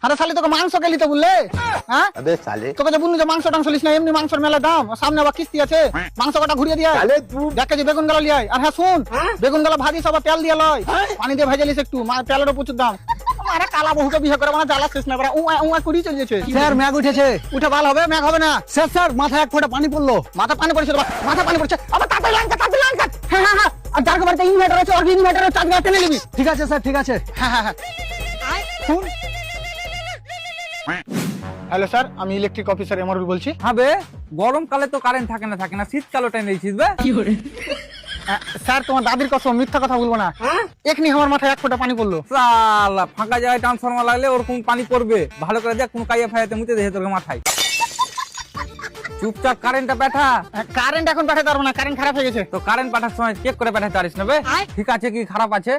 আরে শালি তোকে মাংস গেলি তো বললে, হ্যাঁ अबे साले তোকে যে বললু যে মাংস টাংস লিস না, এমনি মাংসের মেলা দাম, সামনে আবার কিস্তি আছে, মাংস কটা ঘুরিয়ে দিয়ে साले तू 1 কেজি বেগুন গালা লিয়াই। আর হ্যাঁ শুন, বেগুন গালা ভাজি সব তেল দিয়ে লয়, পানি দিয়ে ভেজে লিস একটু, তেলেরও প্রচুর দাম। আরে কালা বহুকে বিয়ে করে মানে জ্বালা শেষ না করে উয়া কুড়ি চলে যাচ্ছে। স্যার ম্যাগ উঠেছে। উঠে ভালো হবে, ম্যাঘ হবে না। স্যার মাথায় এক ফোঁটা পানি পড়লো। মাথা পানি পড়ছে, মাথা পানি পড়ছে, আবার তাড়াতাড়ি লাইন কাট, তাড়াতাড়ি লাইন কাট। হ্যাঁ হ্যাঁ হ্যাঁ, আর যার বাড়িতে ইনভার্টার আছে ওর ইনভার্টারের চার্জ টেনে নিবি। ঠিক আছে স্যার, ঠিক আছে। হ্যাঁ হ্যাঁ হ্যাঁ। শুন, হ্যালো স্যার, আমি ইলেকট্রিক অফিসার এমরুল বলছি। হবে গরমকালে তো কারেন্ট থাকে না শীতকালে টাইম দিয়েছিস বে। স্যার তোমার দাদির কসম, মিথ্যা কথা বলবো না, এখনি আমার মাথায় 1 ফোঁটা পানি পড়লো। সালা ফাঁকা জায়গায় ট্রান্সফরমার লাগলে ওরকম পানি পড়বে, ভালো করে দেখ কোন কাইয়া ফাইয়াতে মুতে দেখে তোর মাথায়। চুপচাপ কারেন্টটা পাঠা। কারেন্ট এখন পাঠাতে পারবো না, কারেন্ট খারাপ হয়ে গেছে। তো কারেন্ট পাঠার সময় চেক করে পাঠাতে পারিস না বে, ঠিক আছে কি খারাপ আছে।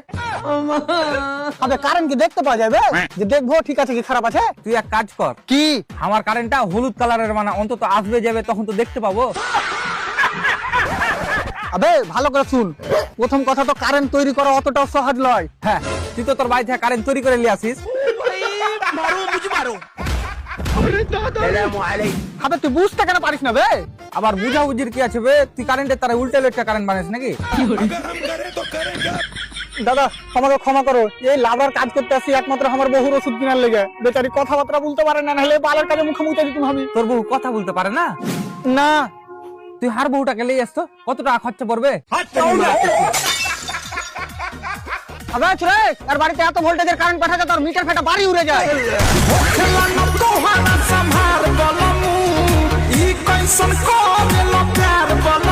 আবে কারেন্ট কি দেখতে পাওয়া যাবে যে দেখবো ঠিক আছে কি খারাপ আছে? তুই এক কাজ কর, কি? আমার কারেন্টটা হলুদ কালারের মানে অন্তত আসবে যাবে তখন তো দেখতে পাবো। আবে ভালো করে শুন, প্রথম কথা তো কারেন্ট তৈরি করা অতটাও সহজ নয়। হ্যাঁ তুই তো তোর বাড়ি থেকে কারেন্ট তৈরি করে নিয়ে আসিস। আবে তুই বুঝতে কেন পারিস না বে? আবার বুঝাবুঝির কি আছে বে, তুই কারেন্টের তারা উল্টে লেটটা কারেন্ট বানাস নাকি? দাদা আমাকে ক্ষমা করো, এই লাভার কাজ করতে আসি একমাত্র আমার বহুর ওষুধ কেনার লেগে। বেচারি কথাবার্তা বলতে পারে না, নাহলে বালের কাজে মুখে মুখে দিতাম আমি। তোর বউ কথা বলতে পারে না? না তুই হার বউটাকে নিয়ে আসতো, কত টাকা খরচা পড়বে? আবে রে, আর বাড়িতে এত ভোল্টেজের কারেন্ট পাঠাতে তোর মিটার ফেটা বাড়ি উড়ে যায়। संभार बोलमू ई कैसन को दिल प्यार बोल